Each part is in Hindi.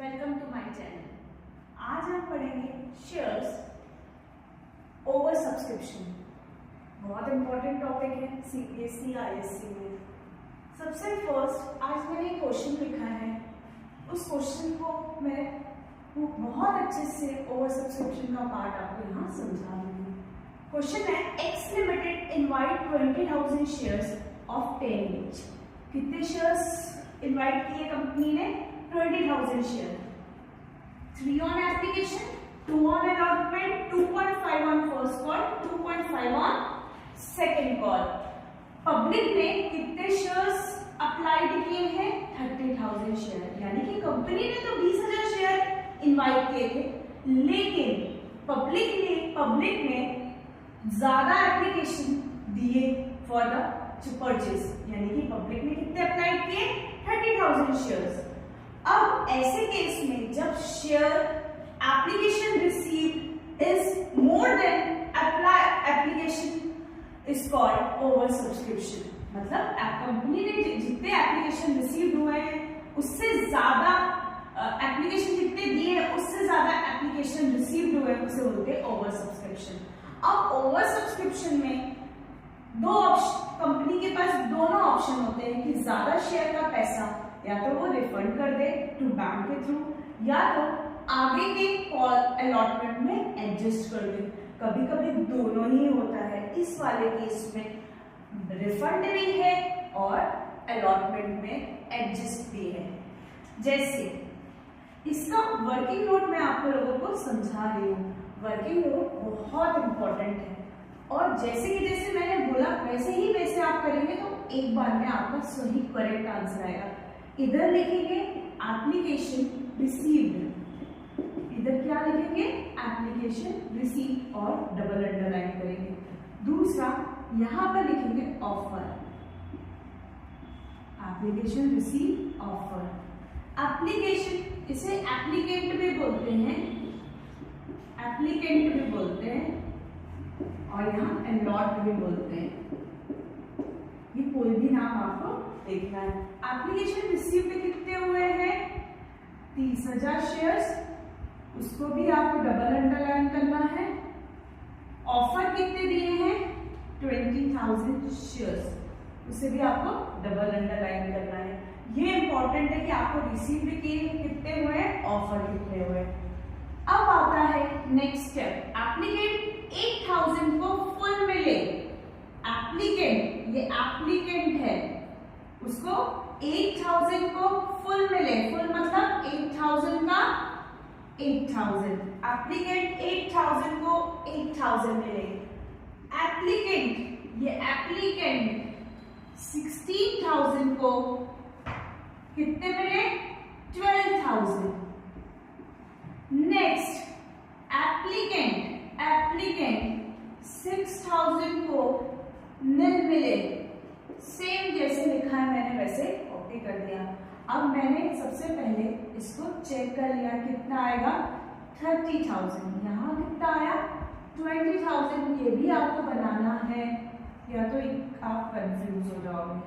Welcome to my channel. आज हम पढ़ेंगे शेयर्स ओवर सब्सक्रिप्शन। बहुत इंपॉर्टेंट टॉपिक है सीबीएसई आईएससी में। सबसे फर्स्ट आज मैंने एक क्वेश्चन लिखा है, उस क्वेश्चन को मैं बहुत अच्छे से ओवर सब्सक्रिप्शन का पार्ट आपको यहाँ समझा दूंगी। क्वेश्चन है x limited invite 20,000 shares of 10 each. कितने शेयर्स इनवाइट किए कंपनी ने? 20,000 share. 3 on application, 2 on allotment, 2.5 on first call, 2.5 on second call. Public ने कितने शेयर्स अप्लाइड किए हैं? 30,000 शेयर। यानी कि कंपनी ने तो 20,000 शेयर इनवाइट किए थे, लेकिन पब्लिक ने ज्यादा एप्लीकेशन दिए फॉर द परचेज। यानी कि पब्लिक ने कितने अप्लाइड किए? 30,000 शेयर्स। अब ऐसे केस में जब share application received is more than application is called over subscription. मतलब कंपनी ने जितने एप्लीकेशन रिसीव हुए हैं उससे ज्यादा एप्लीकेशन जितने दिए हैं उससे ज्यादा एप्लीकेशन रिसीव्ड हुए हैं, उसे बोलते हैं ओवर सब्सक्रिप्शन। अब ओवर सब्सक्रिप्शन में दो ऑप्शन, कंपनी के पास दोनों ऑप्शन होते हैं कि ज्यादा शेयर का पैसा या तो वो रिफंड कर दे टू बैंक के थ्रू, या तो आगे के कॉल अलॉटमेंट में एडजस्ट कर दे। कभी कभी दोनों ही होता है। इस वाले केस में रिफंड भी है और अलॉटमेंट में एडजस्ट भी है। जैसे इसका वर्किंग नोट मैं आप लोगों को समझा रही हूँ। वर्किंग नोट बहुत इंपॉर्टेंट है और जैसे मैंने बोला वैसे आप करेंगे तो एक बार में आपका सही करेक्ट आंसर आएगा। इधर लिखेंगे एप्लीकेशन रिसीव्ड, इधर क्या लिखेंगे? एप्लीकेशन रिसीव और डबल अंडरलाइन करेंगे। दूसरा यहां पर लिखेंगे offer, application receive offer. Application इसे एप्लीकेंट भी बोलते हैं, एप्लीकेंट भी बोलते हैं और यहाँ अलॉट भी बोलते हैं। ये कोई भी नाम आपको देखना है। एप्लीकेशन रिसीव्ड कितने हुए हैं? 30,000 शेयर्स, उसको भी आपको डबल अंडरलाइन करना है। ऑफर कितने दिए हैं? 20,000 शेयर्स, उसे भी आपको डबल अंडरलाइन करना है। ये इंपॉर्टेंट है कि आपको रिसीव्ड कितने हुए हैं, ऑफर कितने हुए। अब आता है नेक्स्ट स्टेप, एप्लीकेंट 8,000 को फुल मिले। एप्लीकेंट, ये एप्लीकेंट है, उसको 8,000 को फुल मिले। फुल मतलब 8,000 का 8,000। एप्लीकेंट 8,000 को 8,000 मिले। एप्लीकेंट, ये एप्लीकेंट 16,000 को कितने मिले? 12,000। नेक्स्ट एप्लीकेंट 6,000 को निल मिले। सेम जैसे लिखा है मैंने वैसे कॉपी कर दिया। अब मैंने सबसे पहले इसको चेक कर लिया कितना आएगा? 30,000। यहाँ कितना आया? 20,000। ये भी आपको बनाना है या तो आप कंफ्यूज हो जाओगे।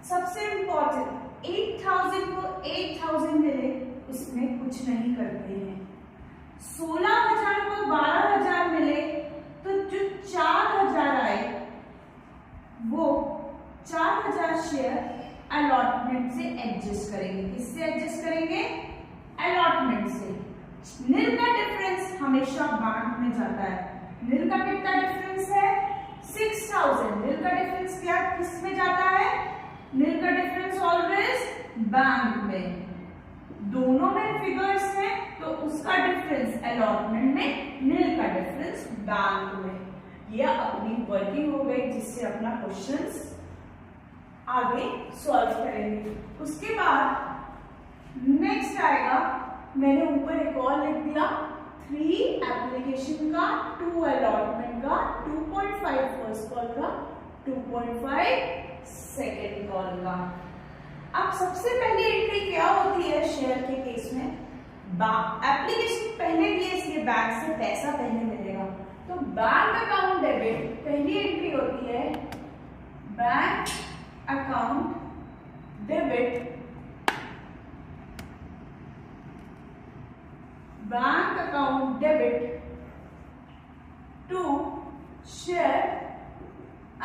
सबसे इंपॉर्टेंट 8,000 को 8,000 मिले, उसमें कुछ नहीं करते हैं। 16,000 को 12,000 मिले तो जो 4,000 आए वो 4,000 शेयर अलॉटमेंट से एडजस्ट करेंगे। किससे एडजस्ट करेंगे? अलॉटमेंट से। निल का डिफरेंस हमेशा बैंक में जाता है। निल का कितना डिफरेंस है? 6,000। निल का डिफरेंस क्या किस में जाता है? निल का डिफरेंस ऑलवेज बैंक में। दोनों में फिगर्स हैं तो उसका डिफरेंस अलॉटमेंट में, निल का डिफरेंस बैंक में। यह अपनी वर्किंग हो गई जिससे अपना क्वेश्चंस आगे सॉल्व करेंगे। उसके बाद नेक्स्ट आएगा, मैंने ऊपर एक और लिख दिया, 3 एप्लीकेशन का, 2 अलॉटमेंट का, 2.5 फर्स्ट कॉल का, 2.5 सेकेंड कॉल का। अब सबसे पहली एंट्री क्या होती है शेयर के केस में? एप्लीकेशन पहले दिए इसलिए बैंक से पैसा पहले मिलेगा, तो बैंक अकाउंट डेबिट पहली एंट्री होती है। Bank account debit bank account debit to share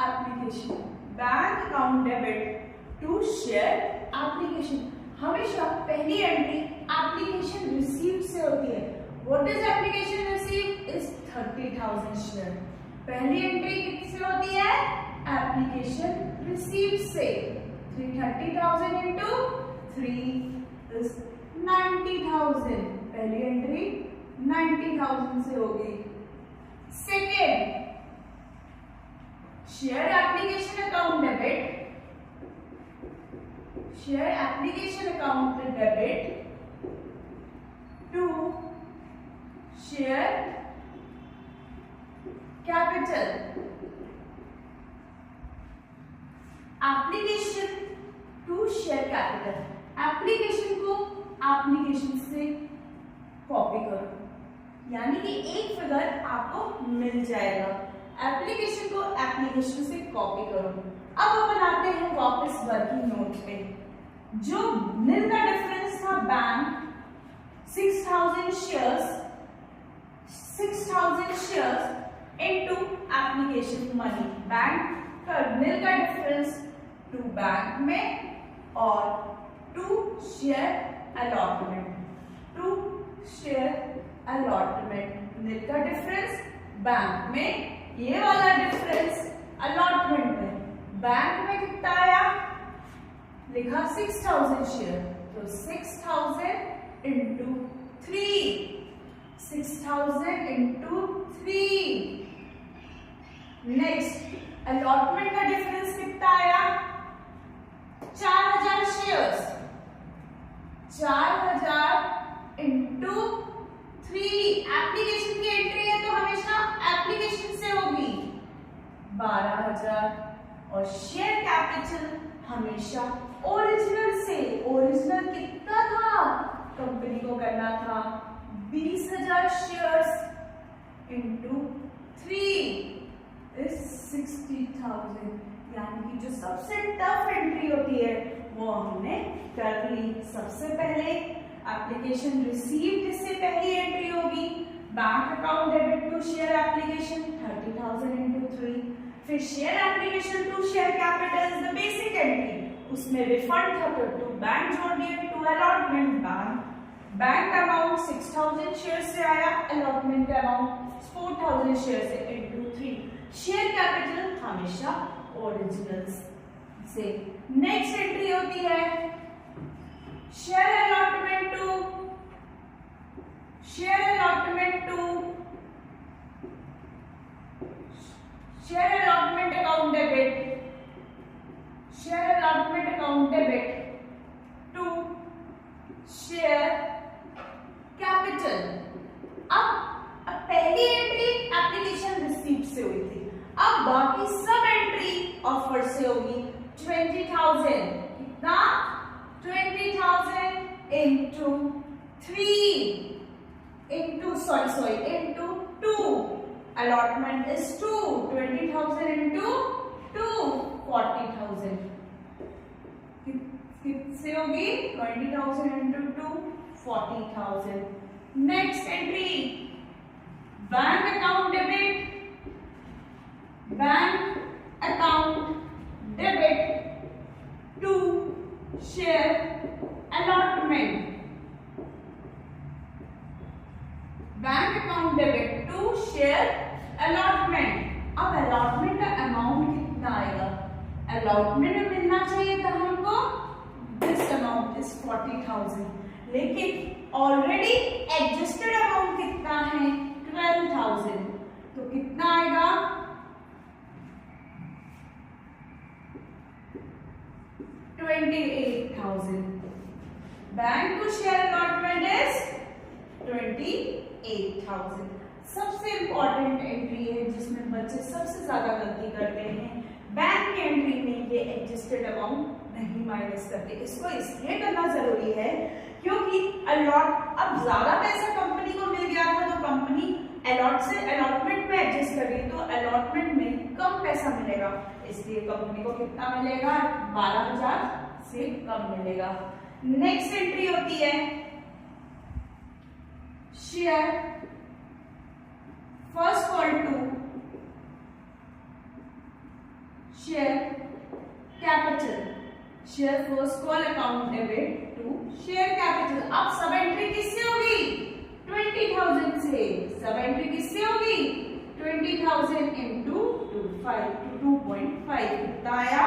application, bank account debit to share application. हमेशा पहली एंट्री एप्लीकेशन रिसीव्ड से होती है। What is application received is 30,000 share. पहली एंट्री किससे होती है? एप्लीकेशन रिसीव्ड से। 30,000 इंटू 3 इज 90,000। पहली एंट्री 90,000 से होगी। Second, share application account debit, share application account debit to share capital, application to share capital. Application को एप्लीकेशन से कॉपी करो, यानी कि एक फिगर आपको मिल जाएगा। एप्लीकेशन को एप्लीकेशन से कॉपी करो। अब अपन आते हैं वापस वर्किंग नोट पे। जो नील का डिफरेंस था bank 6,000 shares, 6,000 shares into application money. Bank का नील का डिफरेंस टू बैंक में और to share allotment, to share allotment. Nil का डिफरेंस बैंक में, ये वाला डिफरेंस अलॉटमेंट में। बैंक में कितना आया? लिखा 6,000 शेयर, तो 6,000 इंटू 3, 6,000 इंटू 3। नेक्स्ट अलॉटमेंट का डिफरेंस कितना आया? 4,000 शेयर्स, 4,000 इंटू 3। एप्लीकेशन की एंट्री है तो हमेशा एप्लीकेशन से होगी 12,000। और शेयर कैपिटल हमेशा ओरिजिनल से। ओरिजिनल कितना था? कंपनी को करना था 20,000 शेयर्स इंटू 3 इज 60,000। यानी कि जो सबसे टफ एंट्री होती है वो हमने कर ली। सबसे पहले एप्लीकेशन रिसीव्ड से पहली एंट्री होगी bank account debit to share application 30,000 into 3। फिर share application to share capital is the basic entry, उसमें रिफंड था तो बैंक जोड़ दिए। To allotment, bank amount 6,000 share से आया, अलॉटमेंट अमाउंट 4,000 शेयर से इंटू 3। शेयर कैपिटल हमेशा ओरिजिनल से। नेक्स्ट एंट्री होती है share allotment to, share allotment to share allotment account debit, share allotment account debit to share capital. अब पहली एंट्री एप्लीकेशन रिसीव्ड से हुई थी, अब बाकी सब एंट्री ऑफर से होगी। 20,000 कितना? 20,000 into 3 into into 2। Allotment is 2, 20,000 into 2, 40,000। किससे होगी? 20,000 into 2, 40,000। Next entry bank account debit, bank account debit to share allotment, bank account debit to share allotment. अब अलॉटमेंट का अमाउंट कितना आएगा? अलॉटमेंट में मिलना चाहिए था हमको दिस अमाउंट इज 40,000, लेकिन ऑलरेडी एडजस्टेड अमाउंट कितना है? 12,000। तो कितना आएगा? 28,000। Bank to share allotment is 28,000। सबसे इंपॉर्टेंट एंट्री है जिसमें बच्चे सबसे ज्यादा गलती करते हैं। बैंक की एंट्री में ये एडजस्टेड अमाउंट नहीं माइनस करते। इसको इसलिए करना जरूरी है क्योंकि अब ज्यादा पैसा कंपनी को मिल गया था तो कंपनी अलॉटमेंट में एडजस्ट कर रही, तो अलॉटमेंट में कम पैसा मिलेगा, इसलिए कंपनी को कितना मिलेगा? 12,000 से कम मिलेगा। नेक्स्ट एंट्री होती है share first call to share capital, share first call account debit to share capital. अब सब एंट्री किससे होगी? 20,000 से। सब एंट्री किससे होगी? 20,000 इंटू 2.5 कितना आया?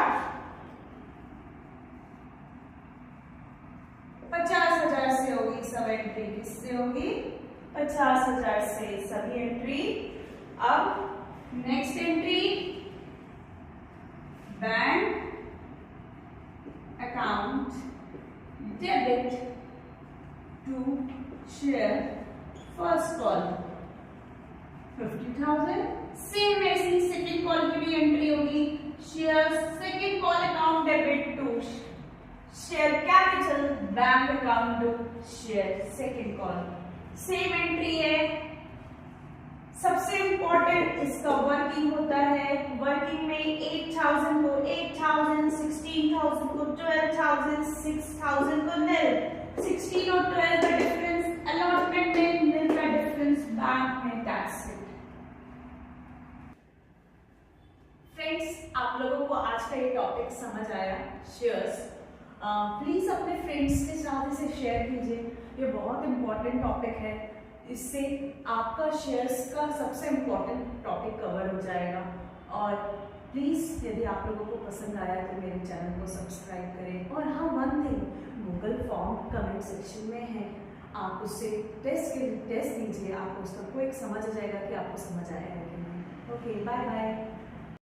50,000 से होगी। सब एंट्री किससे होगी? 50,000 से सभी एंट्री। अब next entry bank account debit to share first call 50,000। Same ऐसी सेकेंड कॉल की भी एंट्री होगी, share second call account debit to share capital bank account to share second call. Same entry है। सबसे इंपॉर्टेंट इसका वर्किंग होता है। वर्किंग में 8,000 को 8,000, 16,000 को 12,000, 6,000 को nil, 16 और 12 का डिफरेंस अलॉटमेंट में, nil का डिफरेंस बैंक में। That's it. फ्रेंड्स, आप लोगों को आज का ये टॉपिक समझ आया, शेयर्स। प्लीज अपने फ्रेंड्स के साथ इसे शेयर कीजिए। ये बहुत इंपॉर्टेंट टॉपिक है। इससे आपका शेयर्स का सबसे इम्पोर्टेंट टॉपिक कवर हो जाएगा। और प्लीज़ यदि आप लोगों को पसंद आया तो मेरे चैनल को सब्सक्राइब करें। और हाँ, one thing, Google form comment section में है, आप उससे टेस्ट दीजिए। आपको उसका क्विक समझ आ जाएगा कि आपको समझ आया है कि नहीं। Okay, bye bye.